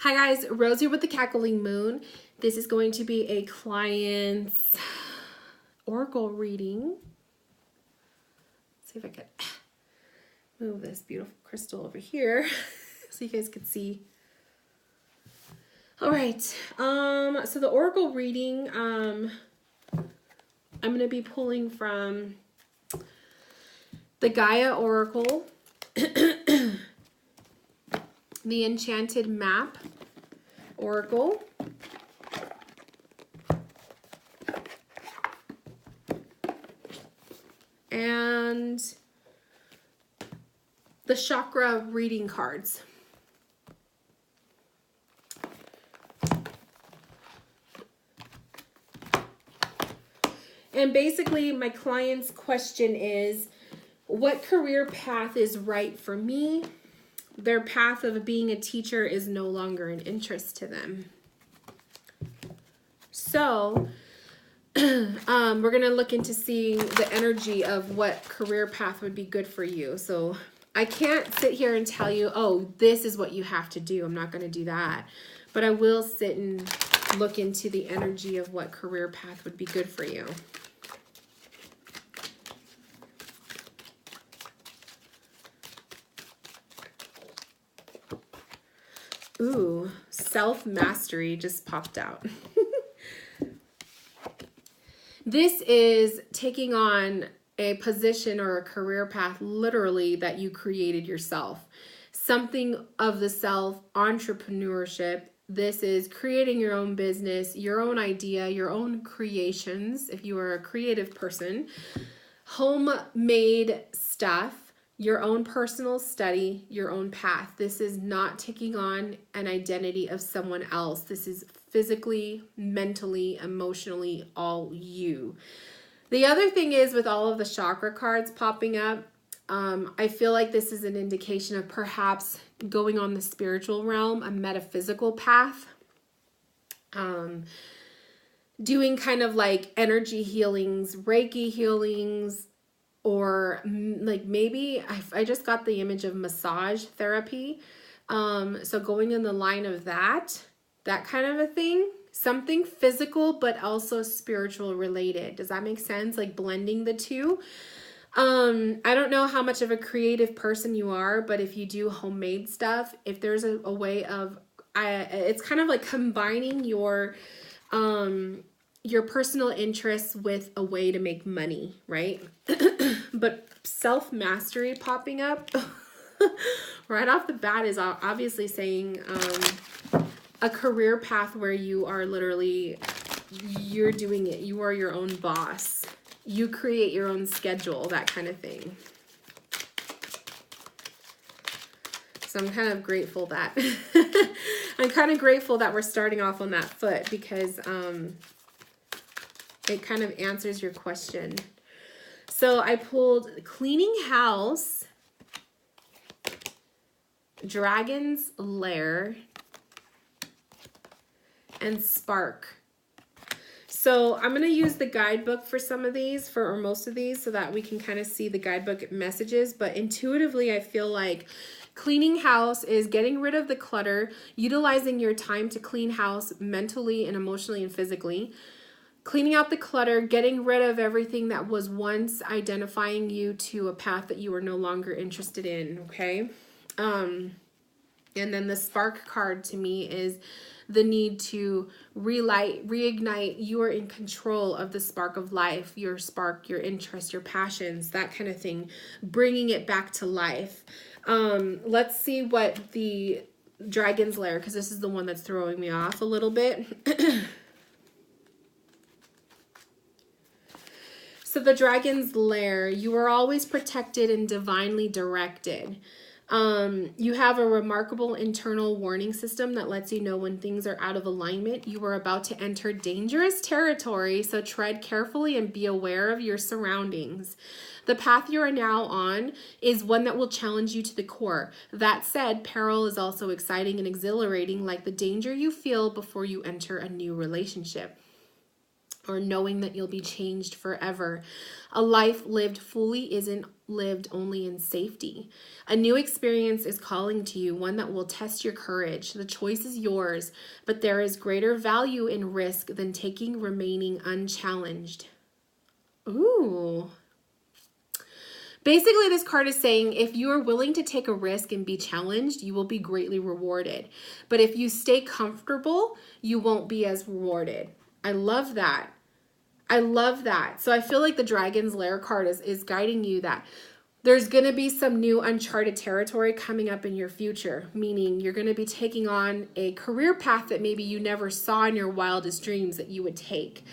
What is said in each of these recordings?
Hi guys, Rose here with the Cackling Moon. This is going to be a client's oracle reading. Let's see if I can move this beautiful crystal over here so you guys can see. All right, so the oracle reading, I'm going to be pulling from the Gaia Oracle, the Enchanted Map Oracle, and the Chakra reading cards. And basically my client's question is, what career path is right for me? Their path of being a teacher is no longer an interest to them. So we're going to look into seeing the energy of what career path would be good for you. So I can't sit here and tell you, oh, this is what you have to do. I'm not going to do that. But I will sit and look into the energy of what career path would be good for you. Ooh, self-mastery just popped out. This is taking on a position or a career path literally that you created yourself. Something of the self, entrepreneurship. This is creating your own business, your own idea, your own creations, if you are a creative person. Homemade stuff. Your own personal study, your own path. This is not taking on an identity of someone else. This is physically, mentally, emotionally, all you. The other thing is with all of the chakra cards popping up, I feel like this is an indication of perhaps going on the spiritual realm, a metaphysical path. Doing kind of like energy healings, Reiki healings, or like maybe I just got the image of massage therapy. So going in the line of that kind of a thing, something physical, but also spiritual related. Does that make sense? Like blending the two. I don't know how much of a creative person you are, but if you do homemade stuff, if there's a way of, it's kind of like combining your personal interests with a way to make money, right? But self-mastery popping up right off the bat is obviously saying a career path where you are literally, you're doing it. You are your own boss. You create your own schedule, that kind of thing. So I'm kind of grateful that I'm kind of grateful that we're starting off on that foot, because it kind of answers your question. So I pulled Cleaning House, Dragon's Lair, and Spark. So I'm going to use the guidebook for some of these, or most of these, so that we can kind of see the guidebook messages. But intuitively, I feel like cleaning house is getting rid of the clutter, utilizing your time to clean house mentally and emotionally and physically. Cleaning out the clutter, getting rid of everything that was once identifying you to a path that you were no longer interested in, okay? And then the spark card to me is the need to reignite. You are in control of the spark of life, your spark, your interest, your passions, that kind of thing, bringing it back to life. Let's see what the Dragon's Lair, because this is the one that's throwing me off a little bit. So the Dragon's Lair, you are always protected and divinely directed. You have a remarkable internal warning system that lets you know when things are out of alignment. You are about to enter dangerous territory, so tread carefully and be aware of your surroundings. The path you are now on is one that will challenge you to the core. That said, peril is also exciting and exhilarating, like the danger you feel before you enter a new relationship. or knowing that you'll be changed forever. A life lived fully isn't lived only in safety. A new experience is calling to you, one that will test your courage. The choice is yours, but there is greater value in risk than remaining unchallenged. Ooh. Basically, this card is saying if you are willing to take a risk and be challenged, you will be greatly rewarded. But if you stay comfortable, you won't be as rewarded. I love that. I love that. So I feel like the Dragon's Lair card is guiding you that there's going to be some new uncharted territory coming up in your future, meaning you're going to be taking on a career path that maybe you never saw in your wildest dreams that you would take.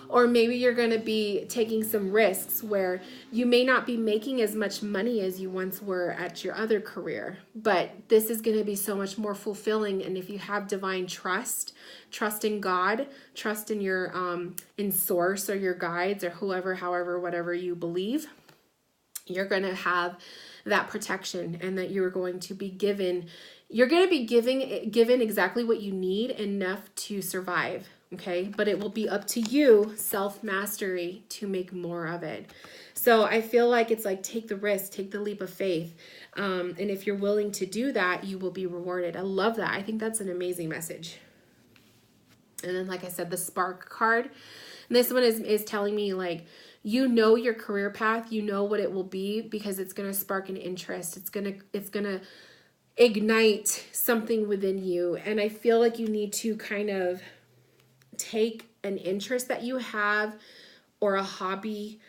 Or maybe you're going to be taking some risks where you may not be making as much money as you once were at your other career, but this is going to be so much more fulfilling. And if you have divine trust in God, trust in your in source or your guides or however, whatever you believe, you're going to have that protection, and that you're going to be given exactly what you need, enough to survive. Okay, but it will be up to you, self-mastery, to make more of it. So I feel like it's like, take the risk, take the leap of faith. And if you're willing to do that, you will be rewarded. I love that. I think that's an amazing message. And then, like I said, the Spark card. And this one is telling me, like, you know your career path, you know what it will be, because it's going to spark an interest. It's going to ignite something within you. And I feel like you need to kind of take an interest that you have, or a hobby,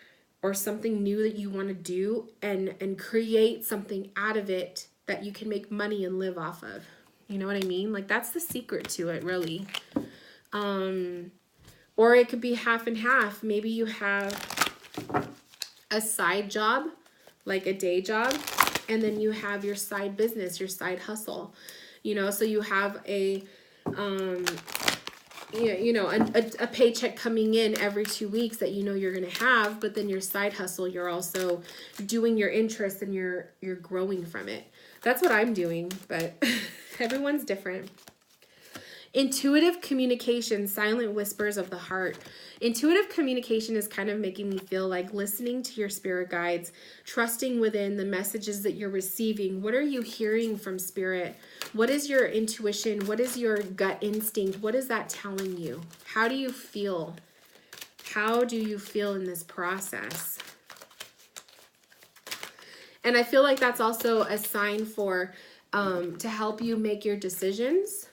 or something new that you want to do, and create something out of it that you can make money and live off of. You know what I mean? Like, that's the secret to it, really. Or it could be half and half. Maybe you have a side job, like a day job, and then you have your side business, your side hustle. You know, so you have a paycheck coming in every 2 weeks that you know you're going to have, but then your side hustle, you're also doing your interest, and you're growing from it. That's what I'm doing, but everyone's different. Intuitive communication, silent whispers of the heart. Intuitive communication is kind of making me feel like listening to your spirit guides, trusting within the messages that you're receiving. What are you hearing from spirit? What is your intuition? What is your gut instinct? What is that telling you? How do you feel? How do you feel in this process? And I feel like that's also a sign for to help you make your decisions.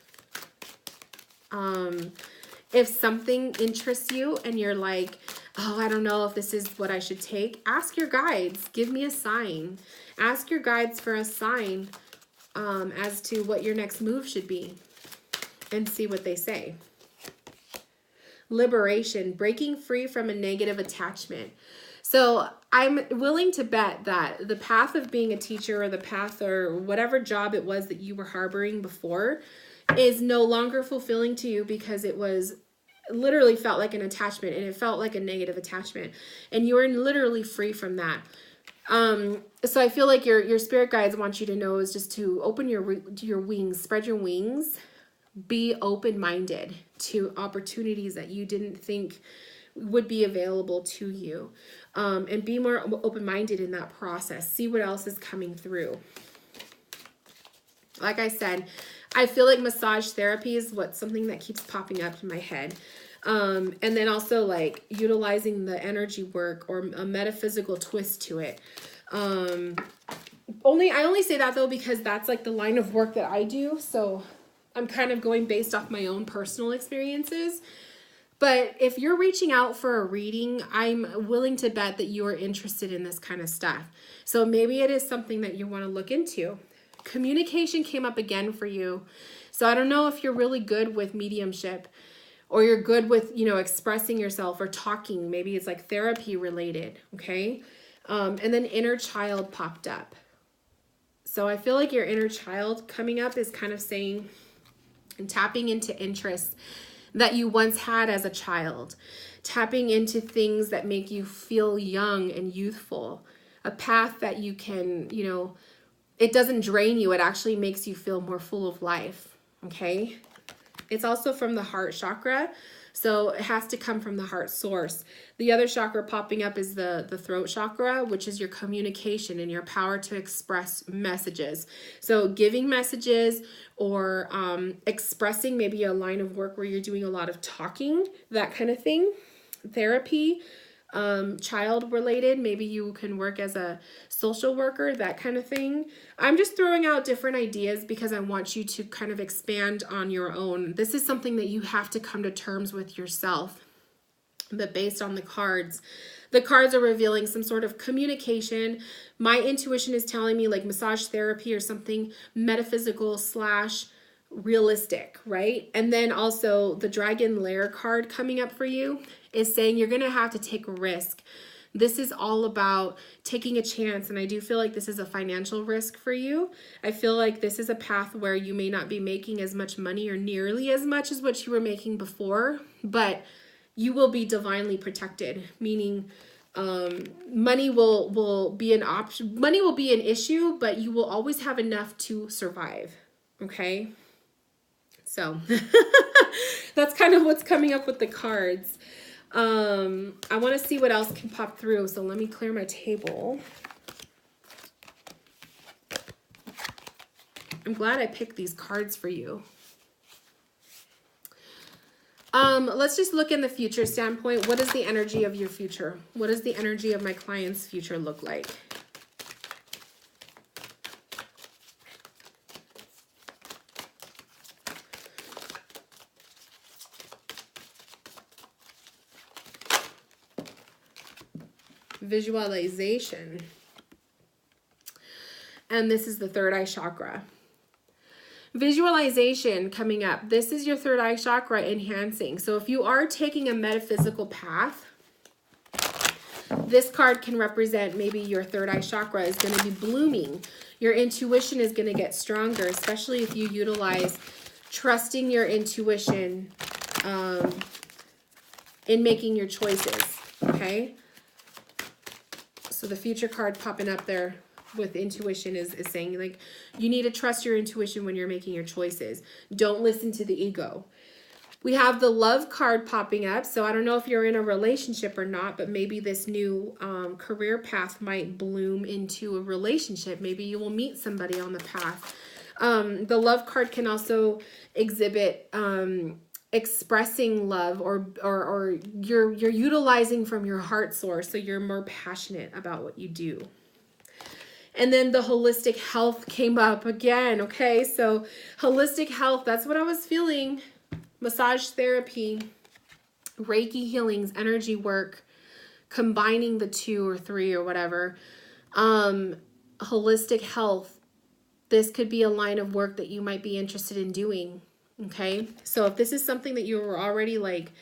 If something interests you and you're like, oh, I don't know if this is what I should take, ask your guides. Give me a sign. Ask your guides for a sign as to what your next move should be, and see what they say. Liberation, breaking free from a negative attachment. So I'm willing to bet that the path of being a teacher, or the path or whatever job it was that you were harboring before, is no longer fulfilling to you, because it was literally felt like an attachment, and it felt like a negative attachment, and you are literally free from that. So I feel like your spirit guides want you to know is just to open your wings, spread your wings, be open-minded to opportunities that you didn't think would be available to you, and be more open-minded in that process. See what else is coming through. Like I said, I feel like massage therapy is something that keeps popping up in my head. And then also like utilizing the energy work, or a metaphysical twist to it. I only say that though because that's like the line of work that I do. So I'm kind of going based off my own personal experiences. But if you're reaching out for a reading, I'm willing to bet that you are interested in this kind of stuff. So maybe it is something that you want to look into. Communication came up again for you. So I don't know if you're really good with mediumship, or you're good with, expressing yourself or talking. Maybe it's like therapy related. Okay. And then inner child popped up. So I feel like your inner child coming up is kind of saying and tapping into interests that you once had as a child, tapping into things that make you feel young and youthful, a path that you can, it doesn't drain you. It actually makes you feel more full of life. Okay. It's also from the heart chakra. So it has to come from the heart source. The other chakra popping up is the throat chakra, which is your communication and your power to express messages. So giving messages or expressing maybe a line of work where you're doing a lot of talking, that kind of thing. Therapy, child related, maybe you can work as a social worker, that kind of thing. I'm just throwing out different ideas because I want you to kind of expand on your own. This is something that you have to come to terms with yourself. But based on the cards are revealing some sort of communication. My intuition is telling me like massage therapy or something metaphysical / realistic, right? And then also the dragon lair card coming up for you is saying you're going to have to take a risk. This is all about taking a chance, and I do feel like this is a financial risk for you. I feel like this is a path where you may not be making as much money or nearly as much as what you were making before, but you will be divinely protected, meaning money will be an option. Money will be an issue, but you will always have enough to survive, okay? So that's kind of what's coming up with the cards. I want to see what else can pop through. So let me clear my table. I'm glad I picked these cards for you. Let's just look in the future standpoint. What is the energy of your future? What does the energy of my client's future look like? Visualization. And this is the third eye chakra. Visualization coming up. This is your third eye chakra enhancing. So if you are taking a metaphysical path, this card can represent maybe your third eye chakra is going to be blooming. Your intuition is going to get stronger, especially if you utilize trusting your intuition in making your choices, okay? So the future card popping up there with intuition is saying like you need to trust your intuition when you're making your choices. Don't listen to the ego. We have the love card popping up. So I don't know if you're in a relationship or not, but maybe this new career path might bloom into a relationship. Maybe you will meet somebody on the path. The love card can also exhibit expressing love or you're utilizing from your heart source, so you're more passionate about what you do. And then the holistic health came up again. Okay, so holistic health, that's what I was feeling. Massage therapy, Reiki healings, energy work, combining the 2 or 3 or whatever. Holistic health, this could be a line of work that you might be interested in doing. Okay, so if this is something that you were already like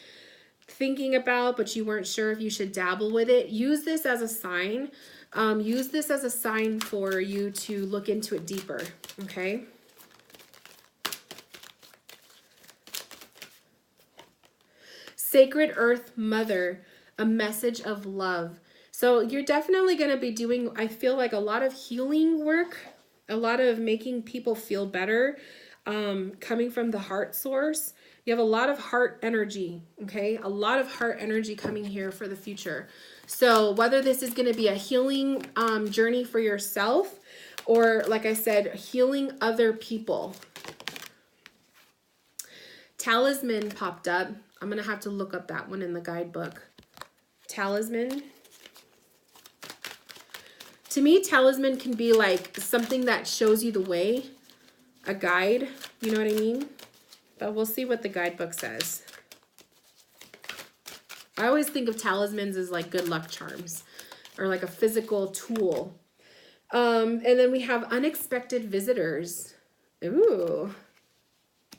thinking about, but you weren't sure if you should dabble with it, use this as a sign. Use this as a sign for you to look into it deeper, okay? Sacred Earth Mother, a message of love. So you're definitely going to be doing, I feel like, a lot of healing work, a lot of making people feel better, coming from the heart source. You have a lot of heart energy, okay? A lot of heart energy coming here for the future. So whether this is going to be a healing journey for yourself or, like I said, healing other people. Talisman popped up. I'm going to have to look up that one in the guidebook. Talisman. To me, talisman can be like something that shows you the way, a guide, you know what I mean? But we'll see what the guidebook says. I always think of talismans as like good luck charms or like a physical tool. And then we have unexpected visitors. Ooh.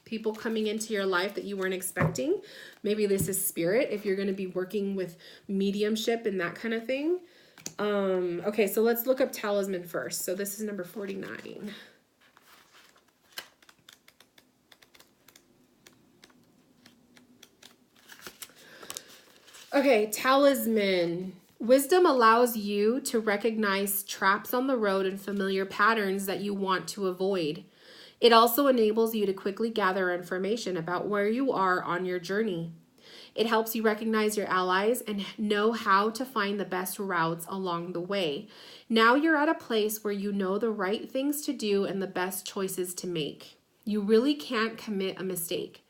People coming into your life that you weren't expecting. Maybe this is spirit if you're going to be working with mediumship and that kind of thing. Okay, so let's look up talisman first. So this is number 49. Okay, talisman. Wisdom allows you to recognize traps on the road and familiar patterns that you want to avoid. It also enables you to quickly gather information about where you are on your journey. It helps you recognize your allies and know how to find the best routes along the way. Now you're at a place where you know the right things to do and the best choices to make. You really can't commit a mistake.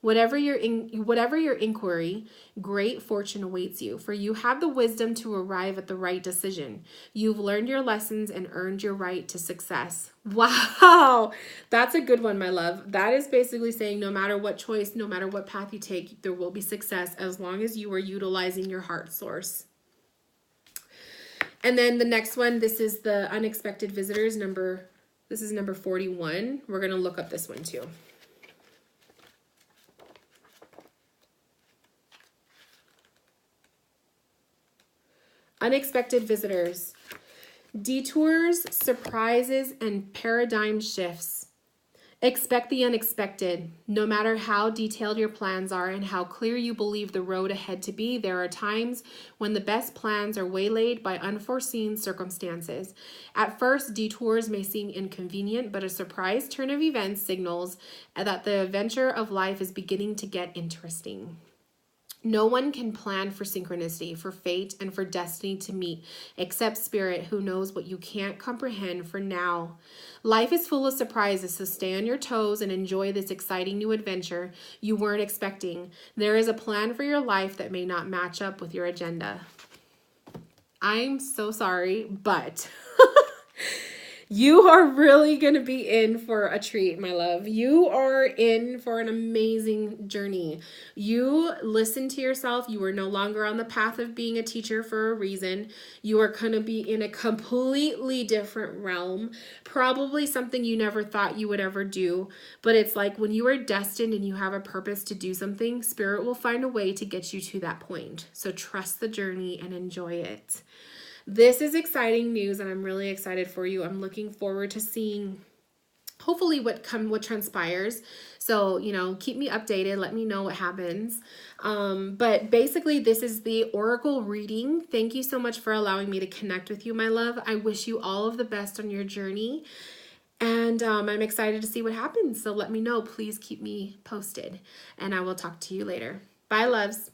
Whatever your inquiry, great fortune awaits you, for you have the wisdom to arrive at the right decision. You've learned your lessons and earned your right to success. Wow, that's a good one, my love. That is basically saying no matter what choice, no matter what path you take, there will be success as long as you are utilizing your heart source. And then the next one, this is the unexpected visitors number. This is number 41. We're going to look up this one too. Unexpected visitors, detours, surprises, and paradigm shifts. Expect the unexpected. No matter how detailed your plans are and how clear you believe the road ahead to be, there are times when the best plans are waylaid by unforeseen circumstances. At first, detours may seem inconvenient, but a surprise turn of events signals that the adventure of life is beginning to get interesting. No one can plan for synchronicity, for fate, and for destiny to meet, except Spirit, who knows what you can't comprehend for now. Life is full of surprises, so stay on your toes and enjoy this exciting new adventure you weren't expecting. There is a plan for your life that may not match up with your agenda. I'm so sorry, but you are really going to be in for a treat, my love. You are in for an amazing journey. You listen to yourself. You are no longer on the path of being a teacher for a reason. You are going to be in a completely different realm, probably something you never thought you would ever do. But it's like when you are destined and you have a purpose to do something, Spirit will find a way to get you to that point. So trust the journey and enjoy it. This is exciting news, and I'm really excited for you. I'm looking forward to seeing hopefully what transpires. So, keep me updated. Let me know what happens. But basically, this is the Oracle reading. Thank you so much for allowing me to connect with you, my love. I wish you all of the best on your journey. And I'm excited to see what happens. So let me know. Please keep me posted. And I will talk to you later. Bye, loves.